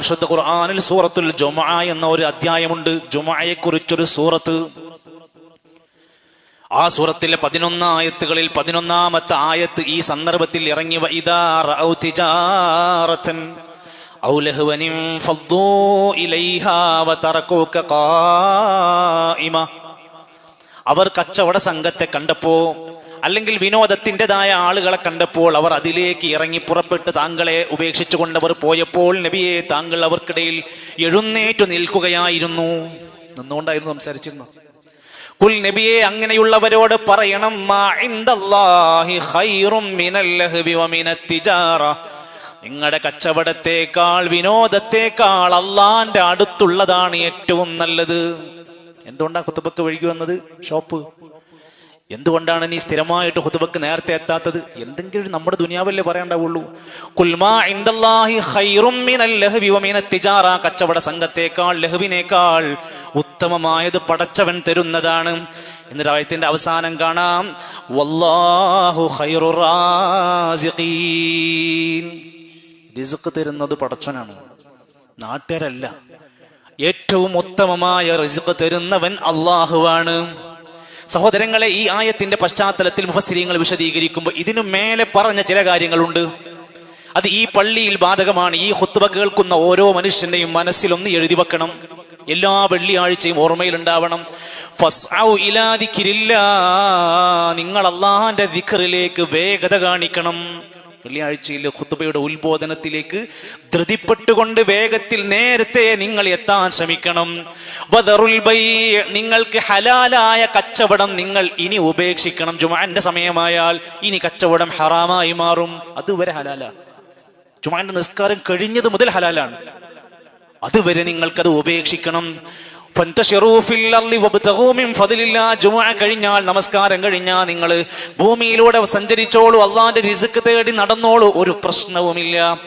വിശുദ്ധ ഖുർആനിൽ സൂറത്തുൽ ജുമുഅ എന്ന ഒരു അധ്യായമുണ്ട്. ജുമുഅയെ കുറിച്ചൊരു സൂറത്ത്. ആ സൂറത്തിലെ 11 ആയത്തുകളിൽ 11ാമത്തെ ആയത്ത് ഈ സന്ദർഭത്തിൽ ഇറങ്ങി. വഇദാ റഔ തിജാറതൻ ഔ ലഹ്വൻ ഫദ്ദൂ ഇലൈഹാ വതറകൂക ഖായിമ. അവർ കച്ചവട സംഘത്തെ കണ്ടപ്പോ, അല്ലെങ്കിൽ വിനോദത്തിൻ്റെതായ ആളുകളെ കണ്ടപ്പോൾ അവർ അതിലേക്ക് ഇറങ്ങി പുറപ്പെട്ട് താങ്കളെ ഉപേക്ഷിച്ചുകൊണ്ടവർ പോയപ്പോൾ നബിയെ താങ്കൾ അവർക്കിടയിൽ എഴുന്നേറ്റു നിൽക്കുകയായിരുന്നു. നിന്നുകൊണ്ടായിരുന്നു സംസാരിച്ചിരുന്നത്. കുൽ നബിയെ, അങ്ങനെയുള്ളവരോട് പറയണം, മാ ഇൻദല്ലാഹി ഖൈറും മിനൽ ലഹ്വി വമിനത് തിജാറ. നിങ്ങളുടെ കച്ചവടത്തേക്കാൾ വിനോദത്തേക്കാൾ അള്ളാന്റെ അടുത്തുള്ളതാണ് ഏറ്റവും നല്ലത്. എന്തുകൊണ്ടാണ് ഖുതുബക്ക് വഴുകി വന്നത്? ഷോപ്പ്. എന്തുകൊണ്ടാണ് നീ സ്ഥിരമായിട്ട് ഖുതുബക്ക് നേരത്തെ എത്താത്തത്? എന്തെങ്കിലും നമ്മുടെ ദുനിയാവല്ലേ പറയണ്ടാവുള്ളൂ. ഖുൽ മാ ഇൻദല്ലാഹി ഖൈറും മിനൽ ലഹ്വി വമിനത് തിജാറ. കച്ചവട സംഘത്തേക്കാൾ, ലഹ്വിനേക്കാൾ ഉത്തമമായത് പടച്ചവൻ തരുന്നതാണ്. എന്നൊരു ആയത്തിന്റെ അവസാനം കാണാം, വല്ലാഹു ഖൈറുർ റാസിഖീൻ. റിസ്ക് തരുന്നത് പടച്ചവനാണ്, നാട്ടുകാരല്ല. ഏറ്റവും ഉത്തമമായ റിസ്ക് തരുന്നവൻ അല്ലാഹുവാണ്. സഹോദരങ്ങളെ, ഈ ആയത്തിന്റെ പശ്ചാത്തലത്തിൽ മുഫസ്സിരീങ്ങൾ വിശദീകരിക്കുമ്പോൾ ഇതിനു മേലെ പറഞ്ഞ ചില കാര്യങ്ങളുണ്ട്. അത് ഈ പള്ളിയിൽ ബാധകമാണ്. ഈ ഖുത്ബ കേൾക്കുന്ന ഓരോ മനുഷ്യന്റെയും മനസ്സിലൊന്ന് എഴുതി വെക്കണം. എല്ലാ വെള്ളിയാഴ്ചയും ഓർമ്മയിലുണ്ടാവണം. ഫസ്ഔ ഇലാ ദിക്രില്ലാഹ്. നിങ്ങൾ അല്ലാഹുവിന്റെ ദിക്റിലേക്ക് വേഗത കാണിക്കണം. വെള്ളിയാഴ്ചയിലെ ഖുത്ബയുടെ ഉത്ബോധനത്തിലേക്ക് ധൃതിപ്പെട്ടുകൊണ്ട് വേഗത്തിൽ നേരത്തെ നിങ്ങൾ എത്താൻ ശ്രമിക്കണം. വദറുൽ ബൈ. നിങ്ങൾക്ക് ഹലാലായ കച്ചവടം നിങ്ങൾ ഇനി ഉപേക്ഷിക്കണം. ജുമുഅന്റെ സമയമായാൽ ഇനി കച്ചവടം ഹറാമായി മാറും. അതുവരെ ഹലാലാണ്. ജുമുഅന്റെ നിസ്കാരം കഴിഞ്ഞത് മുതൽ ഹലാലാണ്. അതുവരെ നിങ്ങൾക്കത് ഉപേക്ഷിക്കണം. ഫന്തശിറൂ ഫിൽ അർളി വബ്തഗൂ മിൻ ഫദ്ലില്ലാഹ്. ജുമുഅ കഴിഞ്ഞാൽ, നമസ്കാരം കഴിഞ്ഞാൽ നിങ്ങൾ ഭൂമിയിലൂടെ സഞ്ചരിച്ചോളൂ, അല്ലാഹുവിന്റെ റിസ്ക് തേടി നടന്നോളൂ, ഒരു പ്രശ്നവുമില്ല.